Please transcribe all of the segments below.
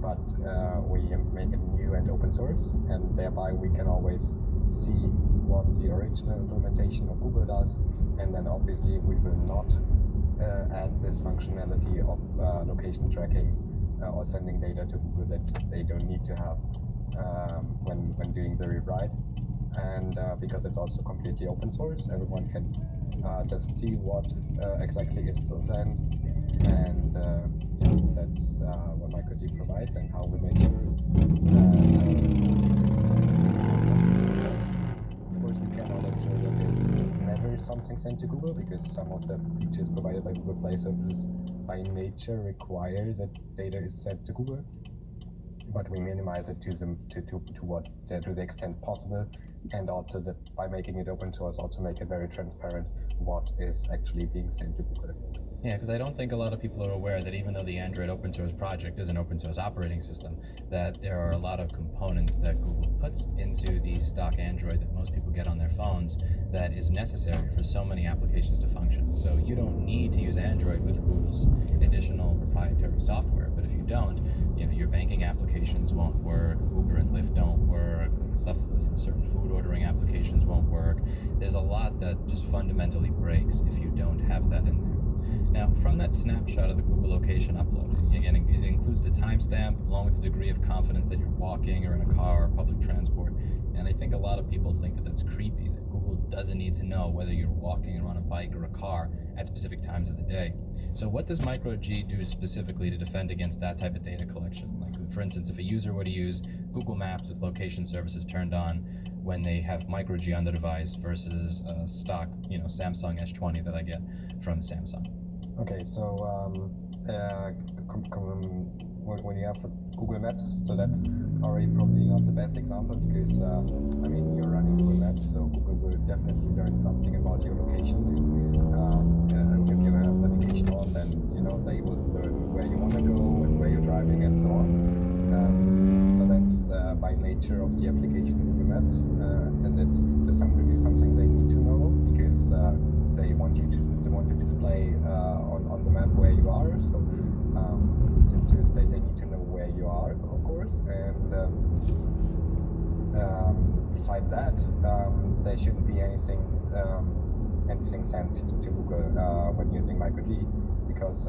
But we make it new and open source, and thereby we can always see what the original implementation of Google does, and then obviously we will not add this functionality of location tracking or sending data to Google that they don't need to have when doing the rewrite. And because it's also completely open source, everyone can just see what exactly is to send, and that's what MicroD provides, and how we make sure of course we cannot ensure that there's never something sent to Google, because some of the features provided by Google Play services by nature require that data is sent to Google, but we minimize it to the extent possible, and also that by making it open source, also make it very transparent what is actually being sent to Google. Yeah, because I don't think a lot of people are aware that even though the Android open source project is an open source operating system, that there are a lot of components that Google puts into the stock Android that most people get on their phones that is necessary for so many applications to function. So you don't need to use Android with Google's additional proprietary software, but if you don't, your banking applications won't work, Uber and Lyft don't work, stuff, certain food ordering applications won't work. There's a lot that just fundamentally breaks if you don't have that in there. Now, from that snapshot of the Google location uploaded, again, it includes the timestamp along with the degree of confidence that you're walking or in a car or public transport. And I think a lot of people think that that's creepy, that Google doesn't need to know whether you're walking or on a bike or a car at specific times of the day. So what does MicroG do specifically to defend against that type of data collection? Like, for instance, if a user were to use Google Maps with location services turned on when they have MicroG on the device versus stock, Samsung S20 that I get from Samsung. Okay, so when you have Google Maps, so that's already probably not the best example, because you're running Google Maps, so Google will definitely learn something about your location. If you have navigation on, then they will learn where you want to go and where you're driving and so on. So that's by nature of the application Google Maps, and it's to some degree something they need to know, because they want to display on the map where you are. So they need to know where you are, of course. And besides that, there shouldn't be anything sent to Google when using MicroD, because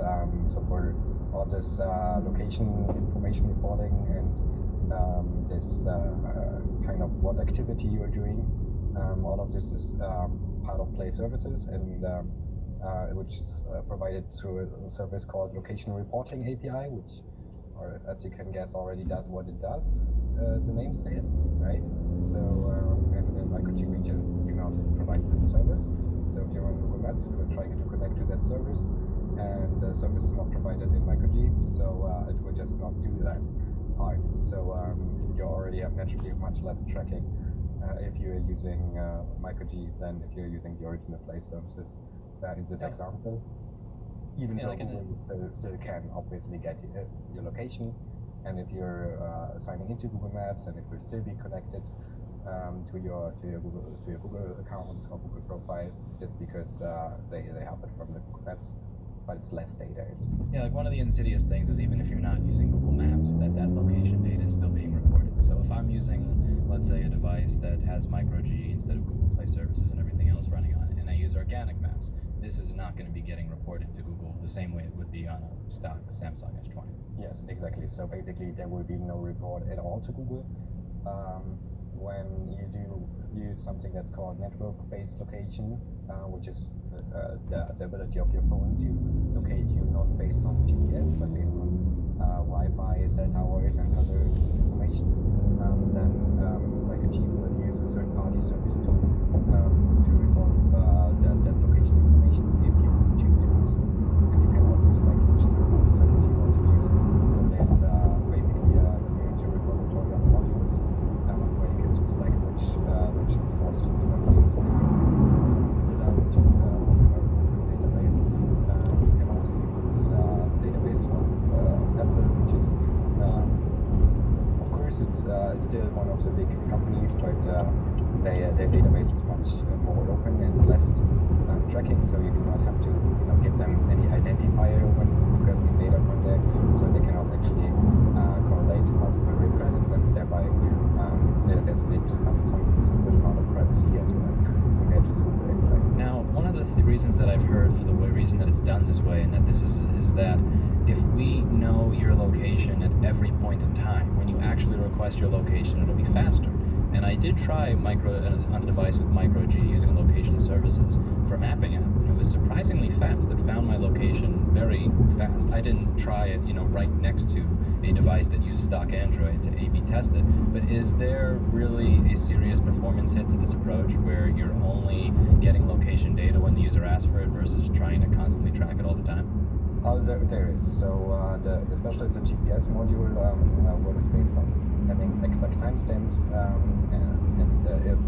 so for all this location information reporting and this kind of what activity you're doing, all of this is part of Play services, and which is provided through a service called Location Reporting API, which, or as you can guess, already does what it does. The name says, right? So, and then MicroG, we just do not provide this service. So if you're on Google Maps, it will try to connect to that service, and the service is not provided in MicroG, so it will just not do that part. So you already have naturally much less tracking if you're using MicroG than if you're using the original Play services in this example. Even though Google still can obviously get your location, and if you're signing into Google Maps, and it will still be connected to your Google account or Google profile, just because they have it from the Google Maps, but it's less data at least. Yeah, like one of the insidious things is even if you're not using Google Maps, that location data is still being recorded. So if I'm using, let's say, a device that has MicroG instead of Google Play services and everything else running on it, and I use organic maps, this is not going to be getting reported to Google the same way it would be on a stock Samsung S20. Yes, exactly. So basically there will be no report at all to Google. When you do use something that's called network-based location, which is the ability of your phone to locate you not based on GPS, but based on Wi-Fi, cell towers, and other information, then MicroG will use a third-party service to resolve that location information if you choose to do so. And you can also select which third-party service you want to use. So there's basically a community repository of modules where you can just select which source you want to use, like Mozilla, which is a database. You can also use the database of Apple, which is, of course, it's still one of the big companies, but their database is much more open and less tracking, so you do not have to give them any identifier when requesting data from there. if we know your location at every point in time, when you actually request your location, it'll be faster. And I did try on a device with micro G using location services for a mapping app, and it was surprisingly fast. It found my location very fast. I didn't try it, right next to a device that used stock Android to A/B test it. But is there really a serious performance hit to this approach, where you're only getting location data when the user asks for it versus trying to constantly track it all the time? There is. So especially the GPS module works based on having exact timestamps, and if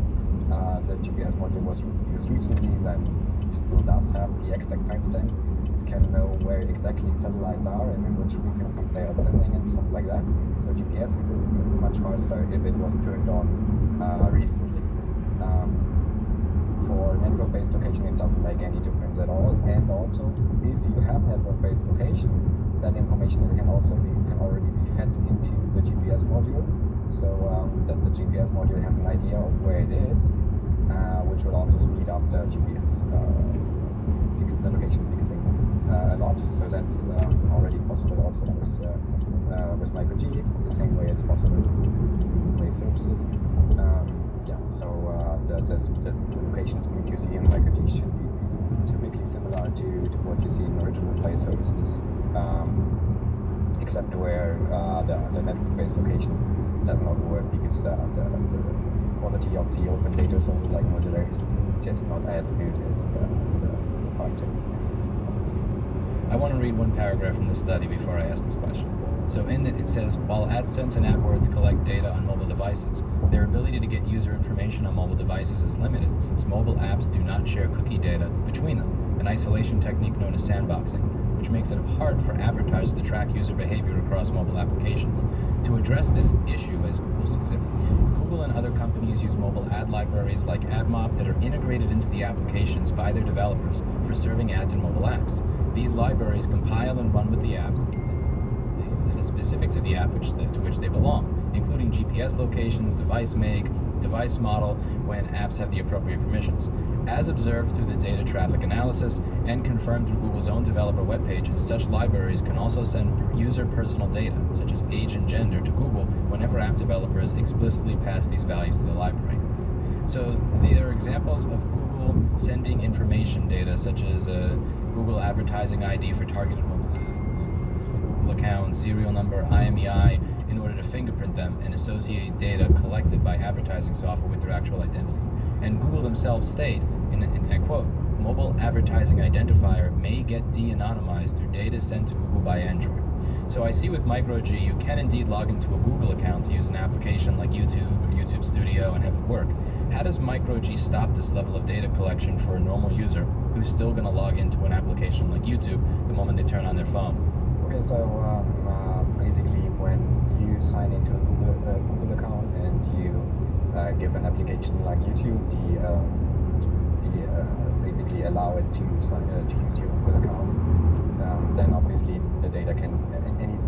the GPS module was used recently, then it still does have the exact timestamp. It can know where exactly satellites are and in which frequencies they are sending and stuff like that. So GPS is much faster if it was turned on recently. For network-based location, it doesn't make any difference at all. And also, if you have network-based location, that information can already be fed into the GPS module, so that the GPS module has an idea of where it is, which will also speed up the GPS the location fixing a lot. So that's already possible also with MicroG, the same way it's possible with services. So the location speed you see in MicroG should be typically similar to what you see in original Play services, except where the network-based location does not work because the quality of the open data sources like Mozilla is just not as good as the proprietary ones. I want to read one paragraph from the study before I ask this question. So in it says, while AdSense and AdWords collect data on mobile devices, their ability to get user information on mobile devices is limited, since mobile apps do not share cookie data between them, an isolation technique known as sandboxing, which makes it hard for advertisers to track user behavior across mobile applications. To address this issue, as Google sees it, Google and other companies use mobile ad libraries like AdMob that are integrated into the applications by their developers for serving ads in mobile apps. These libraries compile and run with the apps data that is specific to the app to which they belong, including GPS locations, device make, device model, when apps have the appropriate permissions. As observed through the data traffic analysis and confirmed through Google's own developer web pages, such libraries can also send user personal data, such as age and gender, to Google whenever app developers explicitly pass these values to the library. So there are examples of Google sending information data, such as a Google advertising ID for targeted mobile ads, Google account, serial number, IMEI, in order to fingerprint them and associate data collected by advertising software with their actual identity. And Google themselves state, and I quote, mobile advertising identifier may get de-anonymized through data sent to Google by Android. So I see with MicroG, you can indeed log into a Google account to use an application like YouTube or YouTube Studio and have it work. How does MicroG stop this level of data collection for a normal user who's still going to log into an application like YouTube the moment they turn on their phone? Okay, so basically when you sign into a Google account and you give an application like YouTube basically allow it to use your Google account, then obviously the data can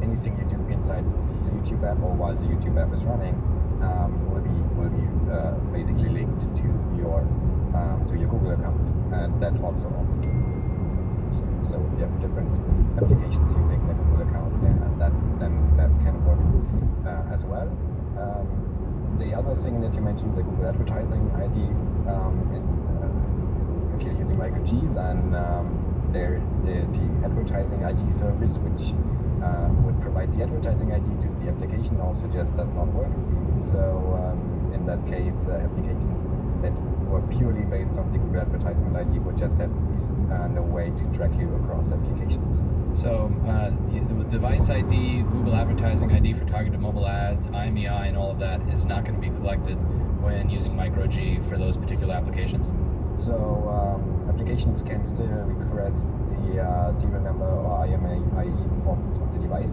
anything you do inside the YouTube app or while the YouTube app is running will be basically linked to your Google account, and that also so if you have different applications using the Google account, that can work as well. The other thing that you mentioned, the Google advertising ID, if you're using MicroG, then the advertising ID service, which would provide the advertising ID to the application, also just does not work. So in that case, applications that were purely based on the Google advertisement ID would just have no way to track you across applications. So the device ID, Google advertising ID for targeted mobile ads, IMEI, and all of that is not going to be collected when using MicroG for those particular applications? So applications can still request the serial number or IMEI of the device.